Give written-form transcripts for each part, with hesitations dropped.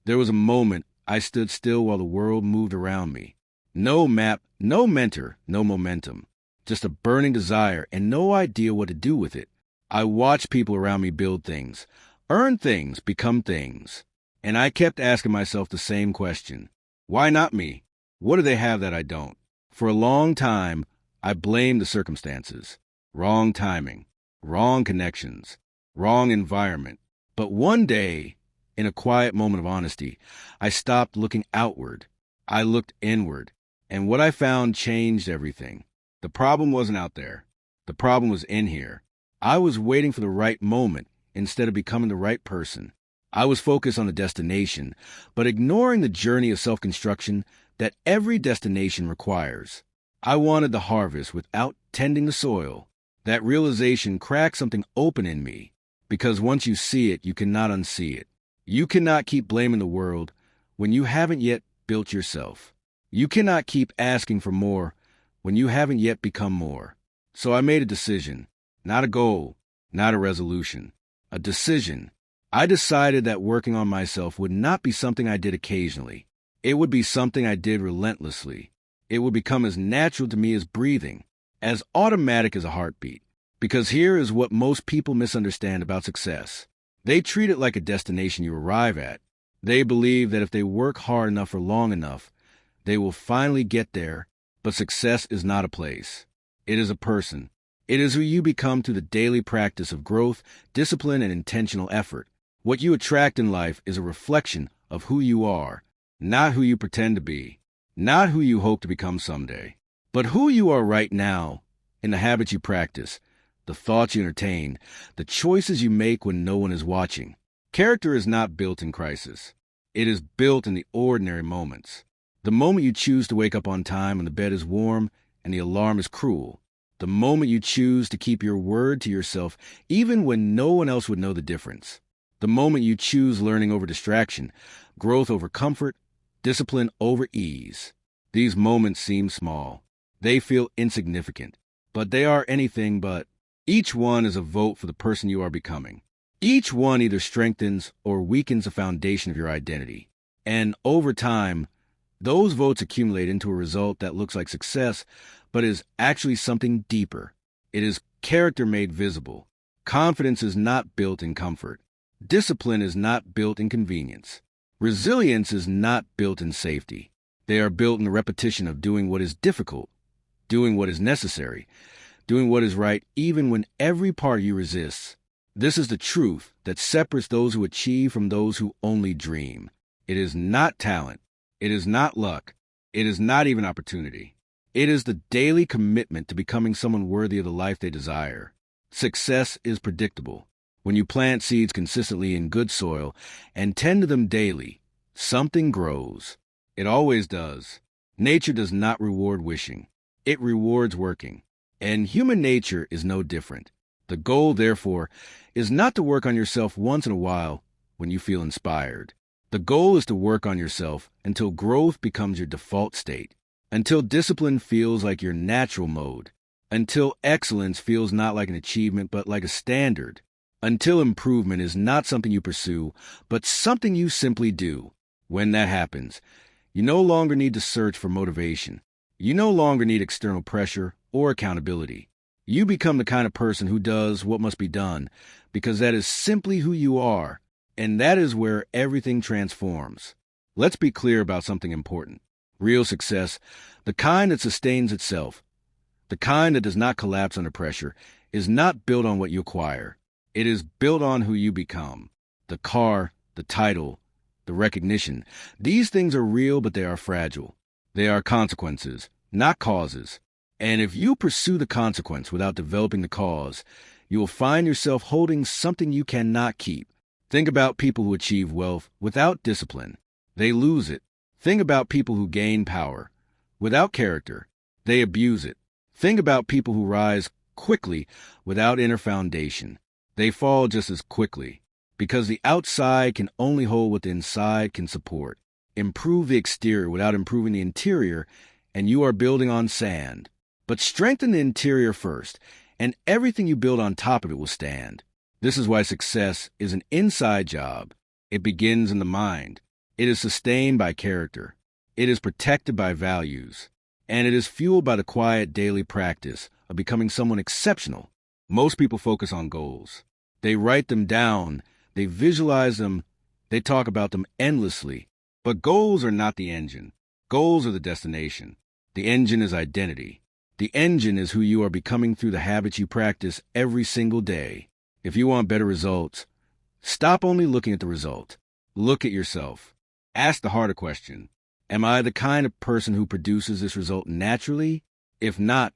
There was a moment I stood still while the world moved around me. No map, no mentor, no momentum. Just a burning desire and no idea what to do with it. I watched people around me build things, earn things, become things. And I kept asking myself the same question. Why not me? What do they have that I don't? For a long time, I blamed the circumstances. Wrong timing, wrong connections, wrong environment. But one day, in a quiet moment of honesty, I stopped looking outward. I looked inward. And what I found changed everything. The problem wasn't out there. The problem was in here. I was waiting for the right moment instead of becoming the right person. I was focused on the destination, but ignoring the journey of self-construction that every destination requires. I wanted the harvest without tending the soil. That realization cracked something open in me, because once you see it, you cannot unsee it. You cannot keep blaming the world when you haven't yet built yourself. You cannot keep asking for more when you haven't yet become more. So I made a decision, not a goal, not a resolution, a decision. I decided that working on myself would not be something I did occasionally. It would be something I did relentlessly. It would become as natural to me as breathing, as automatic as a heartbeat. Because here is what most people misunderstand about success. They treat it like a destination you arrive at. They believe that if they work hard enough for long enough, they will finally get there. But success is not a place. It is a person. It is who you become through the daily practice of growth, discipline, and intentional effort. What you attract in life is a reflection of who you are, not who you pretend to be, not who you hope to become someday, but who you are right now, in the habits you practice, the thoughts you entertain, the choices you make when no one is watching. Character is not built in crisis. It is built in the ordinary moments. The moment you choose to wake up on time when the bed is warm and the alarm is cruel. The moment you choose to keep your word to yourself even when no one else would know the difference. The moment you choose learning over distraction, growth over comfort, discipline over ease. These moments seem small. They feel insignificant. But they are anything but. Each one is a vote for the person you are becoming. Each one either strengthens or weakens the foundation of your identity. And over time, those votes accumulate into a result that looks like success, but is actually something deeper. It is character made visible. Confidence is not built in comfort. Discipline is not built in convenience. Resilience is not built in safety. They are built in the repetition of doing what is difficult, doing what is necessary, doing what is right even when every part of you resists. This is the truth that separates those who achieve from those who only dream. It is not talent. It is not luck. It is not even opportunity. It is the daily commitment to becoming someone worthy of the life they desire. Success is predictable. When you plant seeds consistently in good soil and tend to them daily, something grows. It always does. Nature does not reward wishing. It rewards working. And human nature is no different. The goal, therefore, is not to work on yourself once in a while when you feel inspired. The goal is to work on yourself until growth becomes your default state, until discipline feels like your natural mode, until excellence feels not like an achievement but like a standard, until improvement is not something you pursue but something you simply do. When that happens, you no longer need to search for motivation. You no longer need external pressure or accountability. You become the kind of person who does what must be done because that is simply who you are, and that is where everything transforms. Let's be clear about something important. Real success, the kind that sustains itself, the kind that does not collapse under pressure, is not built on what you acquire. It is built on who you become. The car, the title, the recognition. These things are real, but they are fragile. They are consequences, not causes. And if you pursue the consequence without developing the cause, you will find yourself holding something you cannot keep. Think about people who achieve wealth without discipline. They lose it. Think about people who gain power. Without character, they abuse it. Think about people who rise quickly without inner foundation. They fall just as quickly, because the outside can only hold what the inside can support. Improve the exterior without improving the interior, and you are building on sand. But strengthen the interior first, and everything you build on top of it will stand. This is why success is an inside job. It begins in the mind. It is sustained by character. It is protected by values. And it is fueled by the quiet daily practice of becoming someone exceptional. Most people focus on goals. They write them down, they visualize them, they talk about them endlessly. But goals are not the engine. Goals are the destination. The engine is identity. The engine is who you are becoming through the habits you practice every single day. If you want better results, stop only looking at the result. Look at yourself. Ask the harder question. Am I the kind of person who produces this result naturally? If not,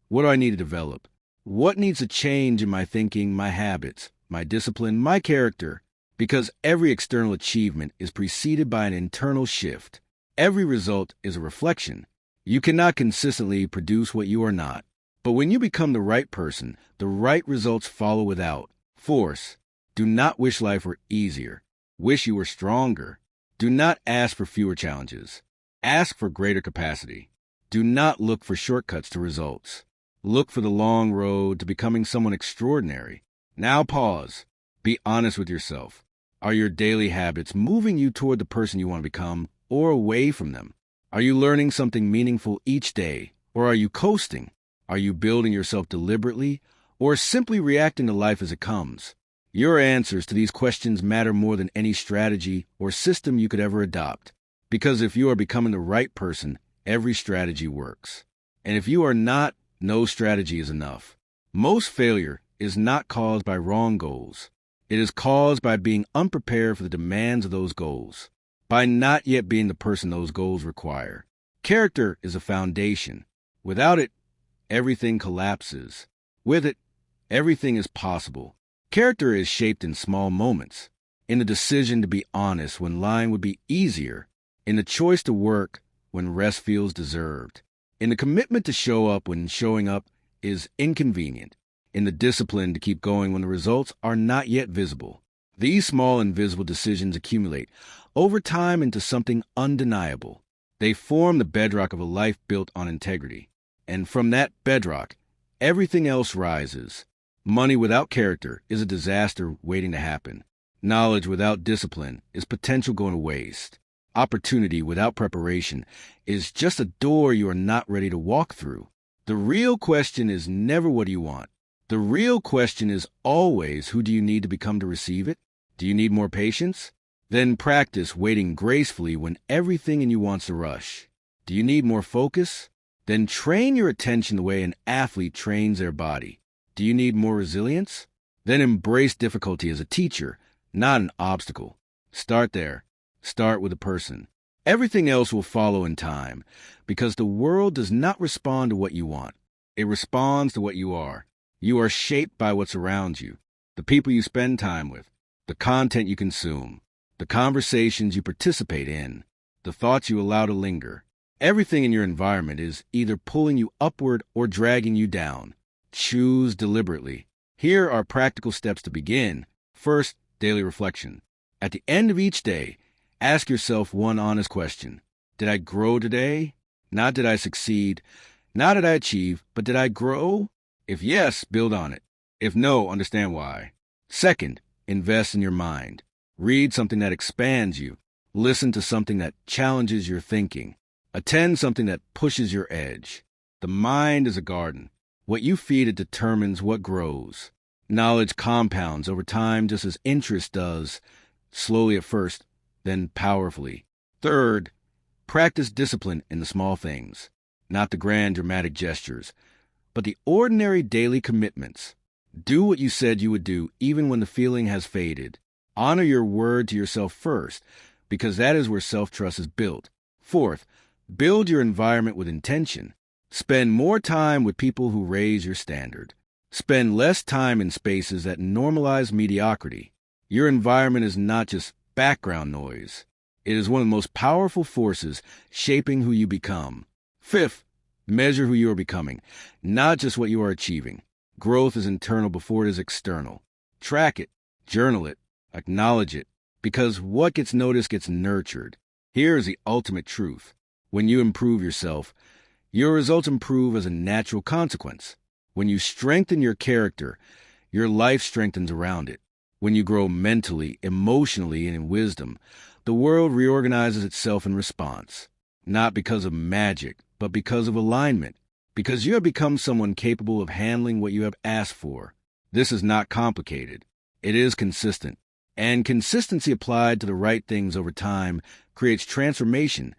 what do I need to develop? What needs to change in my thinking, my habits, my discipline, my character? Because every external achievement is preceded by an internal shift. Every result is a reflection. You cannot consistently produce what you are not. But when you become the right person, the right results follow without force. Do not wish life were easier. Wish you were stronger. Do not ask for fewer challenges. Ask for greater capacity. Do not look for shortcuts to results. Look for the long road to becoming someone extraordinary. Now pause. Be honest with yourself. Are your daily habits moving you toward the person you want to become or away from them? Are you learning something meaningful each day, or are you coasting? Are you building yourself deliberately, or simply reacting to life as it comes? Your answers to these questions matter more than any strategy or system you could ever adopt. Because if you are becoming the right person, every strategy works. And if you are not, no strategy is enough. Most failure is not caused by wrong goals. It is caused by being unprepared for the demands of those goals, by not yet being the person those goals require. Character is a foundation. Without it, everything collapses. With it, everything is possible. Character is shaped in small moments, in the decision to be honest when lying would be easier, in the choice to work when rest feels deserved, in the commitment to show up when showing up is inconvenient, in the discipline to keep going when the results are not yet visible. These small invisible decisions accumulate over time into something undeniable. They form the bedrock of a life built on integrity. And from that bedrock, everything else rises. Money without character is a disaster waiting to happen. Knowledge without discipline is potential going to waste. Opportunity without preparation is just a door you are not ready to walk through. The real question is never what do you want. The real question is always who do you need to become to receive it? Do you need more patience? Then practice waiting gracefully when everything in you wants to rush. Do you need more focus? Then train your attention the way an athlete trains their body. Do you need more resilience? Then embrace difficulty as a teacher, not an obstacle. Start there. Start with a person. Everything else will follow in time, because the world does not respond to what you want. It responds to what you are. You are shaped by what's around you, the people you spend time with, the content you consume, the conversations you participate in, the thoughts you allow to linger. Everything in your environment is either pulling you upward or dragging you down. Choose deliberately. Here are practical steps to begin. First, daily reflection. At the end of each day, ask yourself one honest question. Did I grow today? Not did I succeed, not did I achieve, but did I grow? If yes, build on it. If no, understand why. Second, invest in your mind. Read something that expands you. Listen to something that challenges your thinking. Attend something that pushes your edge. The mind is a garden. What you feed it determines what grows. Knowledge compounds over time just as interest does, slowly at first, then powerfully. Third, practice discipline in the small things, not the grand dramatic gestures, but the ordinary daily commitments. Do what you said you would do even when the feeling has faded. Honor your word to yourself first, because that is where self-trust is built. Fourth, build your environment with intention. Spend more time with people who raise your standard. Spend less time in spaces that normalize mediocrity. Your environment is not just background noise. It is one of the most powerful forces shaping who you become. Fifth, measure who you are becoming, not just what you are achieving. Growth is internal before it is external. Track it, journal it, acknowledge it, because what gets noticed gets nurtured. Here is the ultimate truth. When you improve yourself, your results improve as a natural consequence. When you strengthen your character, your life strengthens around it. When you grow mentally, emotionally, and in wisdom, the world reorganizes itself in response. Not because of magic, but because of alignment. Because you have become someone capable of handling what you have asked for. This is not complicated. It is consistent. And consistency applied to the right things over time creates transformation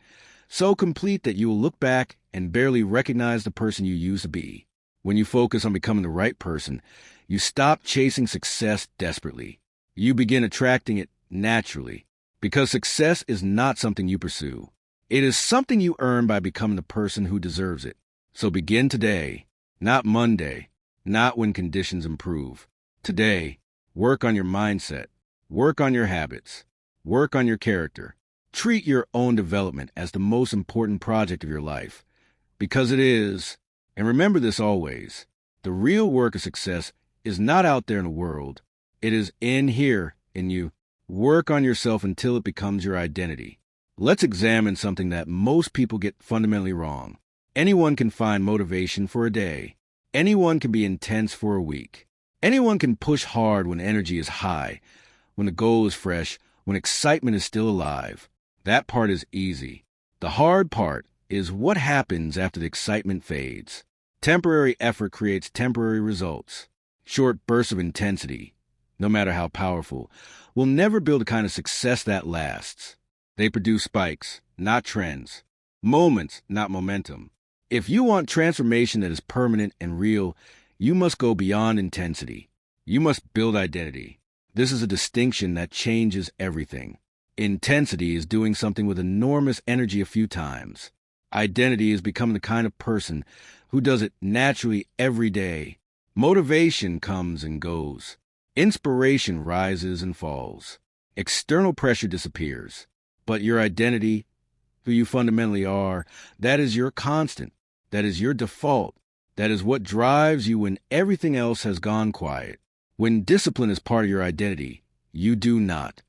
so complete that you will look back and barely recognize the person you used to be. When you focus on becoming the right person, you stop chasing success desperately. You begin attracting it naturally. Because success is not something you pursue. It is something you earn by becoming the person who deserves it. So begin today, not Monday, not when conditions improve. Today, work on your mindset, work on your habits, work on your character. Treat your own development as the most important project of your life, because it is. And remember this always, the real work of success is not out there in the world. It is in here, in you. Work on yourself until it becomes your identity. Let's examine something that most people get fundamentally wrong. Anyone can find motivation for a day. Anyone can be intense for a week. Anyone can push hard when energy is high, when the goal is fresh, when excitement is still alive. That part is easy. The hard part is what happens after the excitement fades. Temporary effort creates temporary results. Short bursts of intensity, no matter how powerful, will never build a kind of success that lasts. They produce spikes, not trends. Moments, not momentum. If you want transformation that is permanent and real, you must go beyond intensity. You must build identity. This is a distinction that changes everything. Intensity is doing something with enormous energy a few times. Identity is becoming the kind of person who does it naturally every day. Motivation comes and goes. Inspiration rises and falls. External pressure disappears. But your identity, who you fundamentally are, that is your constant. That is your default. That is what drives you when everything else has gone quiet. When discipline is part of your identity, you do not.